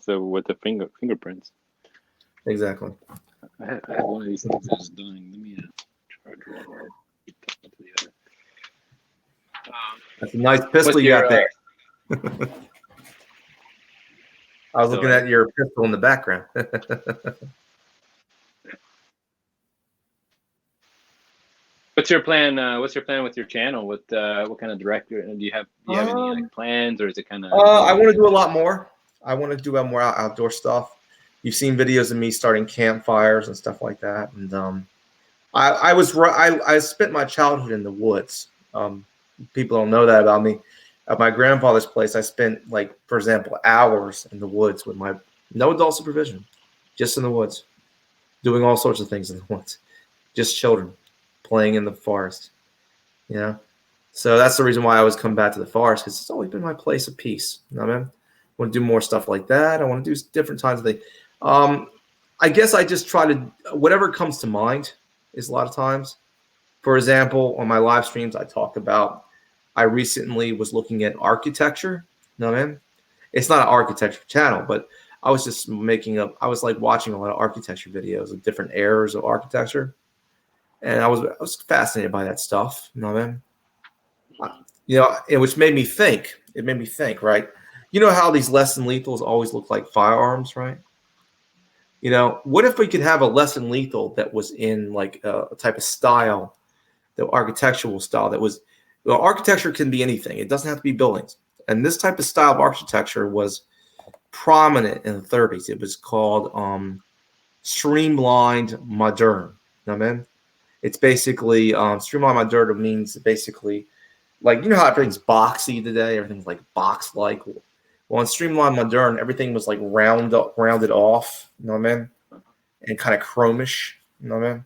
So with the fingerprints. Exactly. I have one of these things that's dying. Let me charge one. To the other. That's a nice pistol you got there. I was looking at your pistol in the background. What's your plan? What's your plan with your channel? What kind of director? Do you have any like plans, or is it kind of? I want to do a lot more. I want to do more outdoor stuff. You've seen videos of me starting campfires and stuff like that, and I spent my childhood in the woods. People don't know that about me. At my grandfather's place, I spent, like, for example, hours in the woods with no adult supervision, just in the woods, doing all sorts of things in the woods, just children playing in the forest. You know, so that's the reason why I always come back to the forest, because it's always been my place of peace. You know what I mean? I want to do more stuff like that. I want to do different kinds of things. I guess I just try to whatever comes to mind. Is a lot of times. For example, on my live streams, I recently was looking at architecture. You know what I mean? It's not an architecture channel, but I was just I was like watching a lot of architecture videos of different eras of architecture. And I was fascinated by that stuff. You know what I mean? You know, which made me think. It made me think, right? You know how these less than lethals always look like firearms, right? You know, what if we could have a less than lethal that was in like a type of style, the architectural style that was, well, architecture can be anything. It doesn't have to be buildings. And this type of style of architecture was prominent in the 30s. It was called streamlined modern. You know what I mean? It's basically streamlined modern means basically, like, you know how everything's boxy today, everything's like box-like. Well, in streamlined modern, everything was like rounded off. You know what I mean? And kind of chromish. You know what I mean?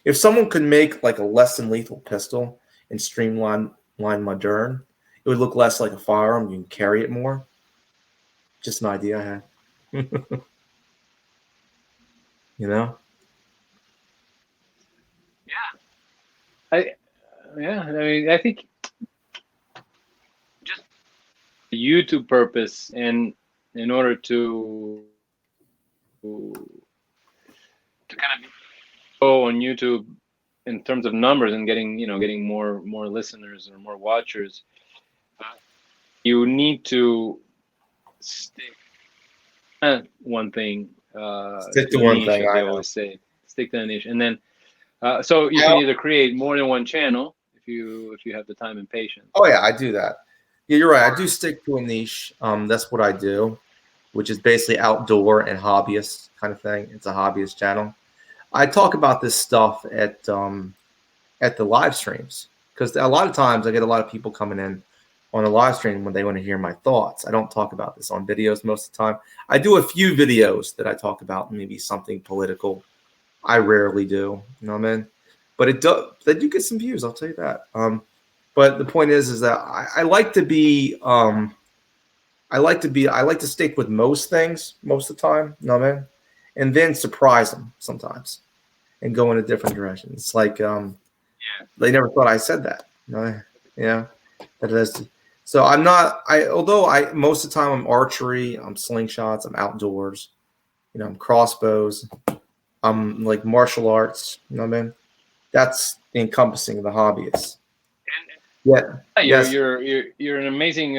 If someone could make like a less than lethal pistol in streamlined modern, it would look less like a firearm. You can carry it more. Just an idea I had. You know? I mean, I think just YouTube purpose, and in order to kind of go on YouTube in terms of numbers and getting more listeners or more watchers, you need to stick one thing. Stick to one thing. As they always say, stick to the niche, and then so you can either create more than one channel if you have the time and patience. Oh yeah, I do that. Yeah, you're right. I do stick to a niche. That's what I do, which is basically outdoor and hobbyist kind of thing. It's a hobbyist channel. I talk about this stuff at the live streams, because a lot of times I get a lot of people coming in on a live stream when they want to hear my thoughts. I don't talk about this on videos most of the time. I do a few videos that I talk about maybe something political. I rarely do, you know what I mean? But they do get some views, I'll tell you that. But the point is that I like to stick with most things most of the time, you know what I mean? And then surprise them sometimes and go in a different direction. It's like they never thought I said that. That is. So I'm not. Although most of the time I'm archery, I'm slingshots, I'm outdoors. You know, I'm crossbows. I'm like martial arts. You know what I mean? That's encompassing the hobbyist. You're an amazing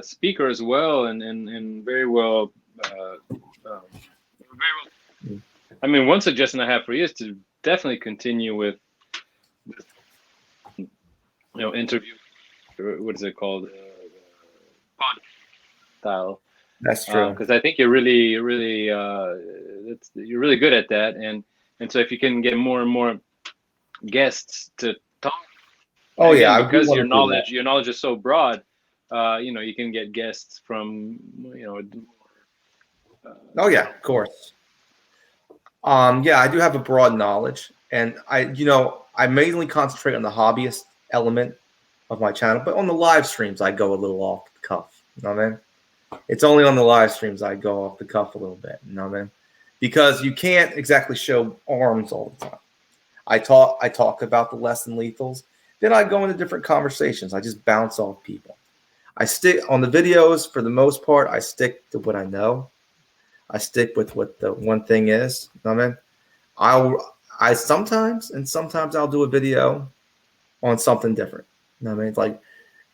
speaker as well, and very well. I mean, one suggestion I have for you is to definitely continue with interview. What is it called? Pod style. That's true. Because I think you're really good at that, and so if you can get more and more guests to talk. Oh again, yeah, because your knowledge is so broad. You can get guests from oh yeah, of course. Yeah, I do have a broad knowledge, and I mainly concentrate on the hobbyist element of my channel, but on the live streams I go a little off the cuff. You know what I mean? It's only on the live streams I go off the cuff a little bit. You know what I mean? Because you can't exactly show arms all the time. I talk about the less than lethals. Then I go into different conversations. I just bounce off people. I stick on the videos for the most part. I stick to what I know. I stick with what the one thing is. You know what I mean, I sometimes I'll do a video on something different. You know what I mean? It's like,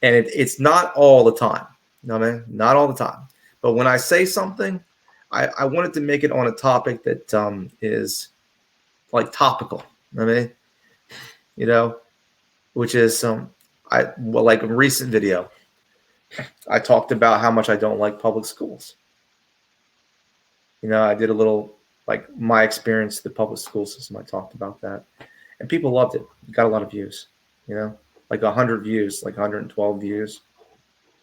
and it's not all the time. You know what I mean? Not all the time. But when I say something, I wanted to make it on a topic that is like topical. You know what I mean? You know, which is like a recent video. I talked about how much I don't like public schools. You know, I did a little like my experience the public school system. I talked about that, and people loved it. Got a lot of views. You know, like 100 views, like 112 views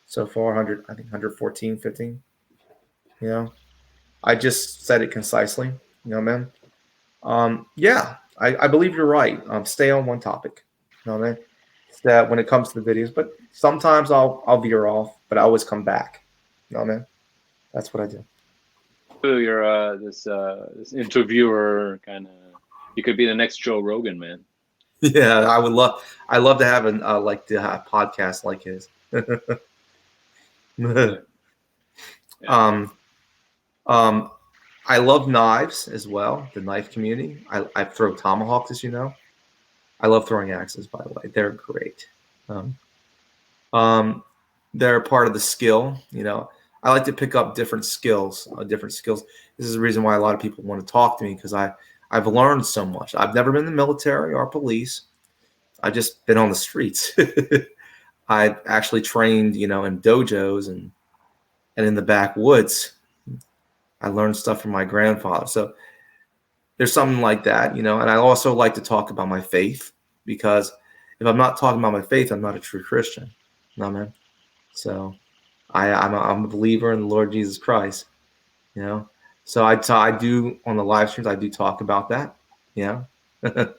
so far. 100, I think 114, 15. You know, I just said it concisely. You know, man. Yeah, I believe you're right. Stay on one topic. You know what I mean? That when it comes to the videos, but sometimes I'll veer off, but I always come back. You know what I mean? That's what I do. You're this interviewer kind of. You could be the next Joe Rogan, man. Yeah, I would love. I love to have a podcast like his. Yeah. I love knives as well. The knife community. I throw tomahawks, as you know. I love throwing axes. By the way, they're great. Um, um, they're part of the skill. You know, I like to pick up different skills. This is the reason why a lot of people want to talk to me because I've learned so much. I've never been in the military or police. I've just been on the streets. I've actually trained, you know, in dojos and in the backwoods. I learned stuff from my grandfather. So there's something like that, you know. And I also like to talk about my faith because if I'm not talking about my faith, I'm not a true Christian. No, man. So I'm a believer in the Lord Jesus Christ, you know. So I do on the live streams. I do talk about that, you know.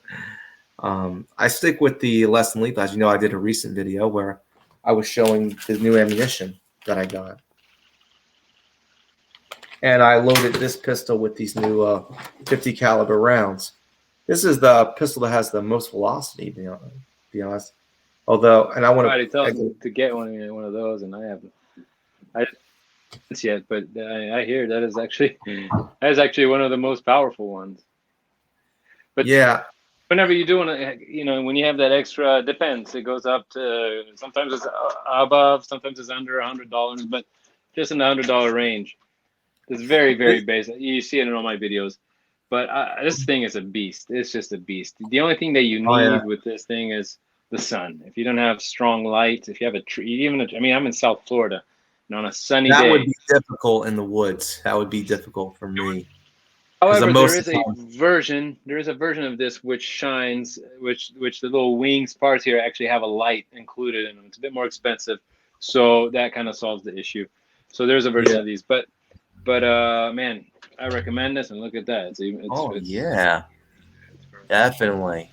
I stick with the less than lethal. As you know, I did a recent video where I was showing the new ammunition that I got. And I loaded this pistol with these new 50 caliber rounds. This is the pistol that has the most velocity, to be honest. Although, and I want to get one of those, and I haven't yet, but I hear that is actually one of the most powerful ones. But yeah, whenever you do you know, when you have that extra, depends. It goes up to sometimes it's above, sometimes it's under $100, but just in the $100 range. It's very, very basic. You see it in all my videos. But this thing is a beast. It's just a beast. The only thing that you need with this thing is the sun. If you don't have strong light, if you have a tree, I mean, I'm in South Florida, and on a sunny day. That would be difficult in the woods. That would be difficult for me. However, there is a version of this which shines, which the little wings parts here actually have a light included in them. It's a bit more expensive, so that kind of solves the issue. So there's a version of these, but man, I recommend this, and look at that. It's yeah, definitely.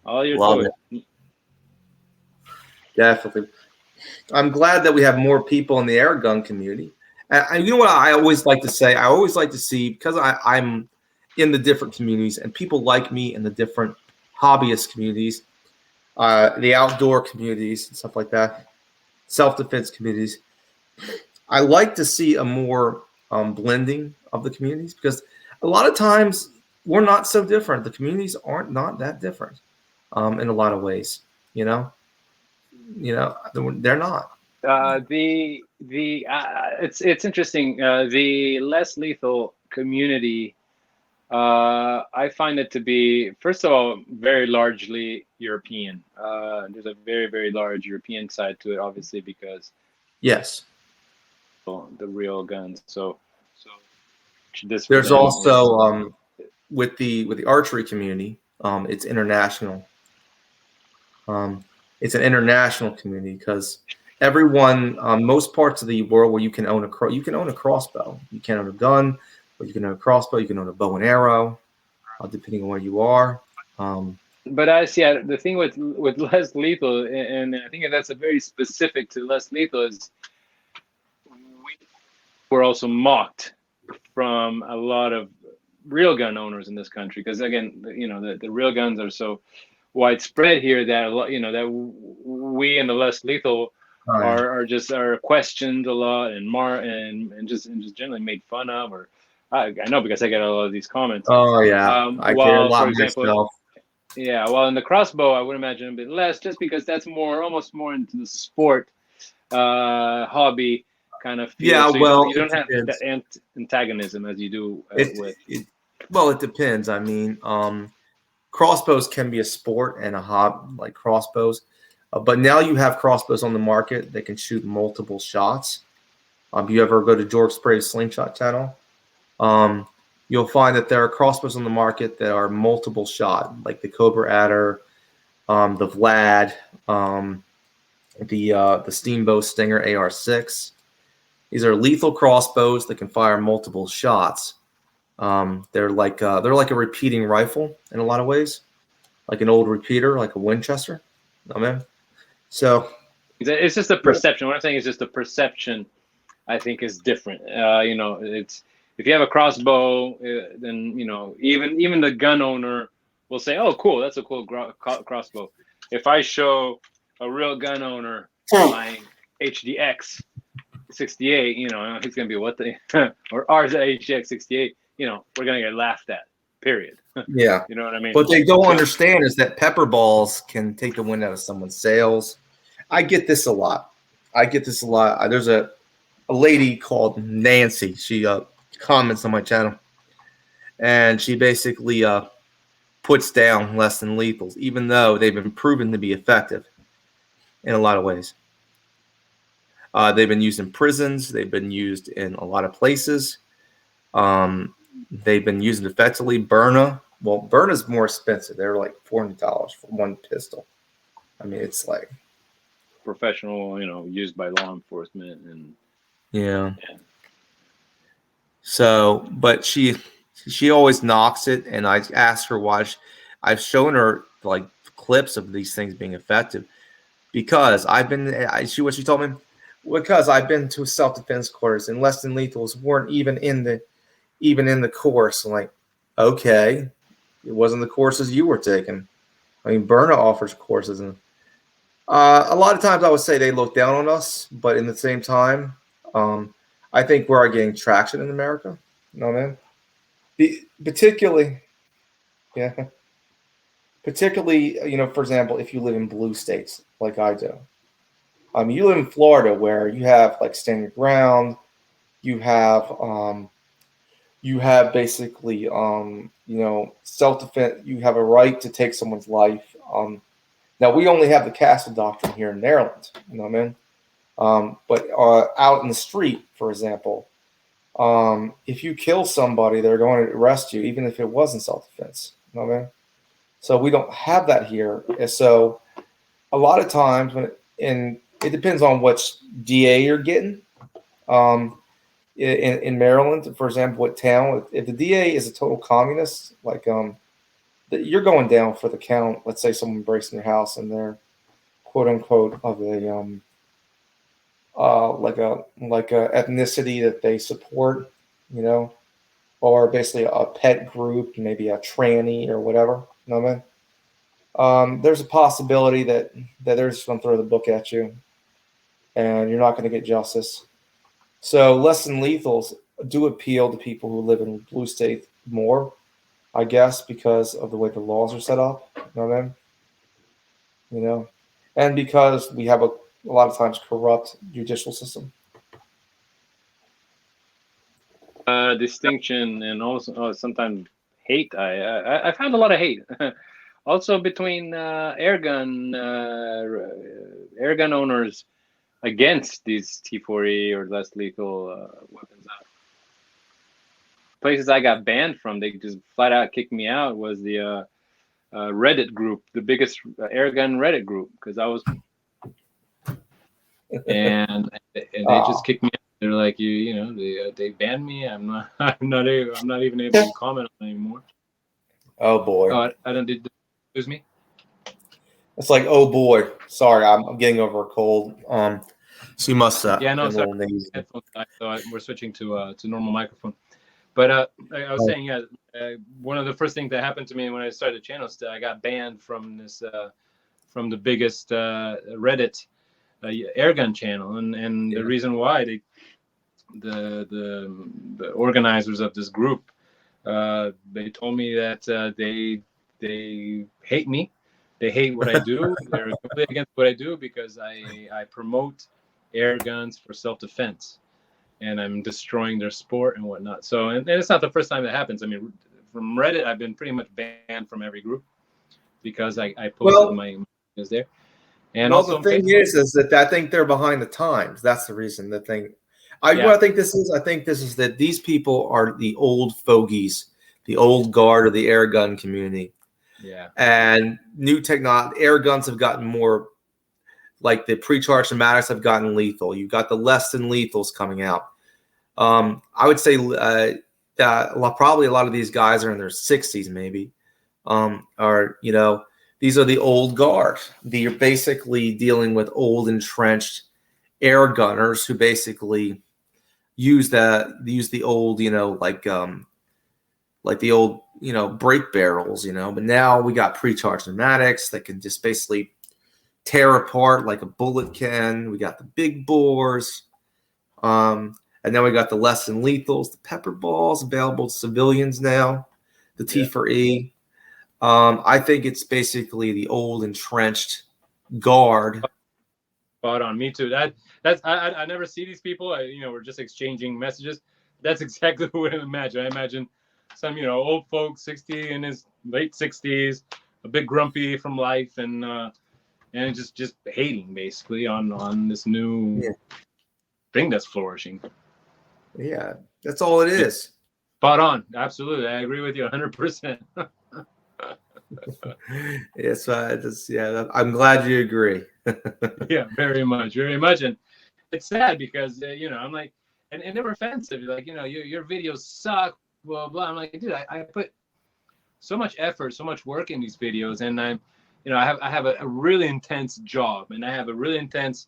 All your toys. Definitely. I'm glad that we have more people in the air gun community. And you know what I always like to say? I always like to see, because I'm in the different communities and people like me in the different hobbyist communities, the outdoor communities and stuff like that, self-defense communities. I like to see a more blending of the communities because a lot of times we're not so different. The communities aren't not that different in a lot of ways, you know, they're not. It's interesting. The less lethal community, I find it to be, first of all, very largely European. There's a very, very large European side to it, obviously, because yes, the real guns. So there's also with the archery community, it's international. It's an international community because everyone, most parts of the world where you can own a crossbow, you can own a gun, or you can own a crossbow, you can own a bow and arrow, depending on where you are. But I see the thing with less lethal, and I think that's a very specific to less lethal, is we're also mocked from a lot of real gun owners in this country because, again, you know, the real guns are so widespread here that that we in the less lethal Oh, yeah. are questioned a lot and just generally made fun of, or I know because I get a lot of these comments. Oh, yeah. I get a While, for lot example, myself. yeah, while in the crossbow, I would imagine a bit less, just because that's almost more into the sport hobby kind of feel. Yeah, So well, you it don't have that depends. antagonism as you do It, with it well, it depends. I mean, crossbows can be a sport and a hobby, like crossbows. But now you have crossbows on the market that can shoot multiple shots. You ever go to George Spray's Slingshot channel? Um, you'll find that there are crossbows on the market that are multiple shot, like the Cobra Adder, the Vlad, the Steambow Stinger AR-6. These are lethal crossbows that can fire multiple shots. They're like a repeating rifle in a lot of ways, like an old repeater, like a Winchester. I mean, so it's just a perception. What I'm saying is just the perception. I think is different. It's if you have a crossbow, then even the gun owner will say, "Oh, cool, that's a cool crossbow." If I show a real gun owner my HDX 68, he's gonna be what the or ours HDX 68. We're gonna get laughed at. Period. yeah. You know what I mean? What they don't So understand is that pepper balls can take the wind out of someone's sails. I get this a lot. There's a lady called Nancy. She comments on my channel, and she basically puts down less than lethals, even though they've been proven to be effective in a lot of ways. They've been used in prisons. They've been used in a lot of places. They've been used effectively. Berna's more expensive. They're like $400 for one pistol. I mean, it's like professional, used by law enforcement and yeah. yeah. So, but she always knocks it, and I ask her why. I've shown her like clips of these things being effective because what she told me, because I've been to self defense course and less than lethals weren't even in the course. I'm like, okay, it wasn't the courses you were taking. I mean, Berna offers courses, and a lot of times I would say they look down on us, but in the same time, um, I think we're getting traction in America. You know what I mean? Particularly, yeah, particularly, for example, if you live in blue states like I do. You live in Florida where you have like standing ground, you have basically self defense. You have a right to take someone's life. Now we only have the castle doctrine here in Maryland. You know what I mean? But out in the street, for example, if you kill somebody, they're going to arrest you, even if it wasn't self-defense. You know what I mean? So we don't have that here. And so a lot of times and it depends on which DA you're getting. In Maryland, for example, what town? If the DA is a total communist, like you're going down for the count. Let's say someone breaks in your house and they're quote unquote of a like a ethnicity that they support, or basically a pet group, maybe a tranny or whatever. You know what I mean? There's a possibility that they're just going to throw the book at you, and you're not going to get justice. So less than lethals do appeal to people who live in blue state more, I guess, because of the way the laws are set up. You know what I mean? And because we have a lot of times corrupt judicial system. Distinction and also sometimes hate. I found a lot of hate, also between air gun owners against these T4E or less lethal weapons. Places I got banned from, they just flat out kicked me out. Was the Reddit group, the biggest air gun Reddit group, because I was, and they just kicked me out. They're like, they banned me. I'm not even able to comment on it anymore. Oh boy. Oh, I don't did excuse me. It's like, oh boy, sorry, I'm getting over a cold. So you must Yeah, no, sorry. Headphones died, so we're switching to normal microphone. But I was saying, yeah, one of the first things that happened to me when I started the channel, I got banned from this from the biggest Reddit airgun channel, and Yeah. the reason why the organizers of this group, they told me that they hate me, they hate what I do, they're completely against what I do because I promote air guns for self-defense, and I'm destroying their sport and whatnot. So, and it's not the first time that happens. I mean, from Reddit, I've been pretty much banned from every group because I posted Well, my videos there, and well, also the on thing Facebook. is that I think they're behind the times. That's the reason. The thing, what Yeah, I think this is. I think this is that these people are the old fogies, the old guard of the air gun community, yeah, and new technology. Air guns have gotten more, like the pre-charged automatics have gotten lethal. You've got the less than lethals coming out. I would say probably a lot of these guys are in their 60s, maybe. Are these are the old guard. You're basically dealing with old entrenched air gunners who basically use the old, like the old, brake barrels, But now we got pre-charged pneumatics that can just basically tear apart like a bullet can. We got the big bores. And then we got the less than lethals, the pepper balls available to civilians now, the yeah. T4E. I think it's basically the old entrenched guard. Spot on. Me too. I never see these people. We're just exchanging messages. That's exactly what I imagine. I imagine some, old folks, 60 in his late 60s, a bit grumpy from life, and just hating basically on this new Yeah, thing that's flourishing. yeah, that's all it Yeah. is. Spot on. Absolutely, I agree with you 100%. Yes, I'm glad you agree. Yeah, very much, very much, and it's sad because I'm like, and they're offensive. Like, your videos suck, blah blah. I'm like, dude, I put so much effort, so much work in these videos, and I have a really intense job, and I have a really intense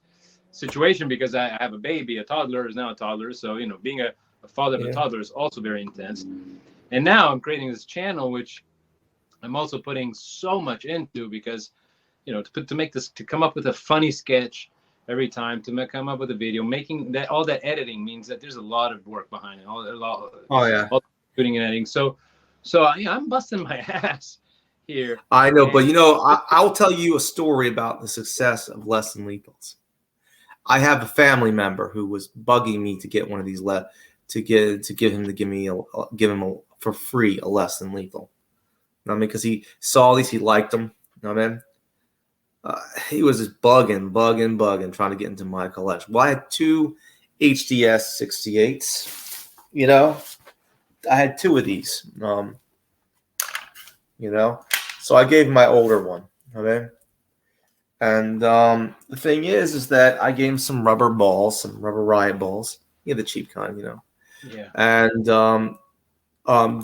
situation because I have a baby, a toddler is now a toddler, so being a father of a Yeah, toddler is also very intense. And now I'm creating this channel, which I'm also putting so much into because to come up with a funny sketch every time, come up with a video, making that, all that editing means that there's a lot of work behind it, oh yeah, all shooting and editing. So I'm busting my ass here, I know. But and I'll tell you a story about the success of less than lethals. I have a family member who was bugging me to get one of these give him for free a less than lethal. You know what I mean? Because he saw these, he liked them. You know what I mean? He was just bugging, trying to get into my collection. Well, I had two HDS 68s. I had two of these. So I gave him my older one. Okay. And the thing is that I gave him some rubber balls, some rubber riot balls. The cheap kind. yeah, And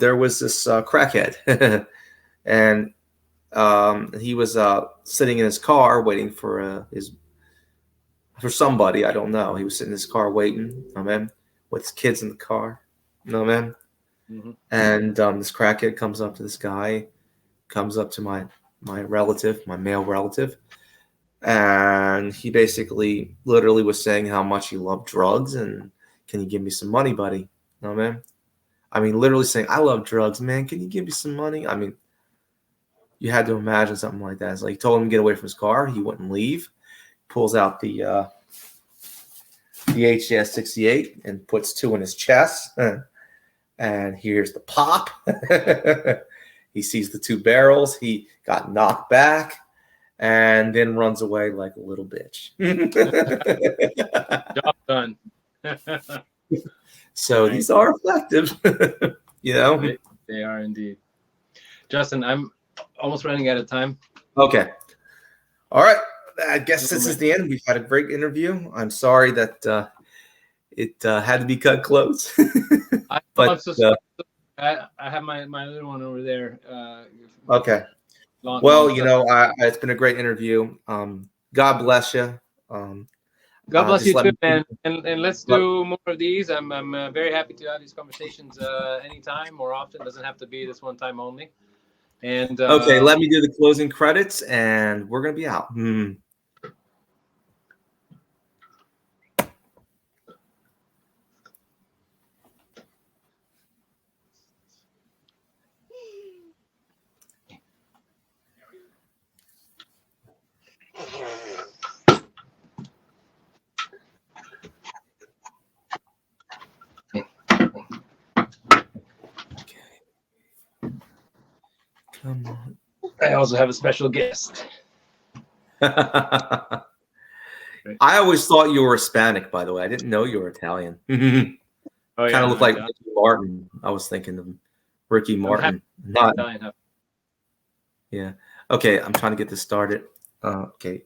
there was this crackhead, and he was sitting in his car waiting for somebody. I don't know. He was sitting in his car waiting. With his kids in the car. mm-hmm. And this crackhead comes up to this guy, comes up to my relative, my male relative, and he basically literally was saying how much he loved drugs and can you give me some money, buddy? I mean, literally saying, I love drugs, man. Can you give me some money? I mean, you had to imagine something like that. It's like he told him to get away from his car. He wouldn't leave. Pulls out the HDS 68 and puts two in his chest. And here's the pop. He sees the two barrels. He got knocked back and then runs away like a little bitch. Job done. So Nice. these are effective. They are indeed. Justin, I'm almost running out of time. Okay. All right. I guess this is the end. We've had a great interview. I'm sorry that it had to be cut close. I'm so sorry. I have my little one over there. Okay. Long it's been a great interview. God bless you. God bless you too, me, man. And let's do more of these. I'm very happy to have these conversations anytime, more often. Doesn't have to be this one time only. And okay, let me do the closing credits, and we're gonna be out. Come on. I also have a special guest. I always thought you were Hispanic, by the way. I didn't know you were Italian. Oh, Kind yeah, of looked no, like Italian. Ricky Martin. I was thinking of Ricky Martin. Not, Italian. yeah. Okay, I'm trying to get this started. Okay.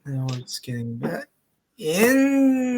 Now it's getting back in.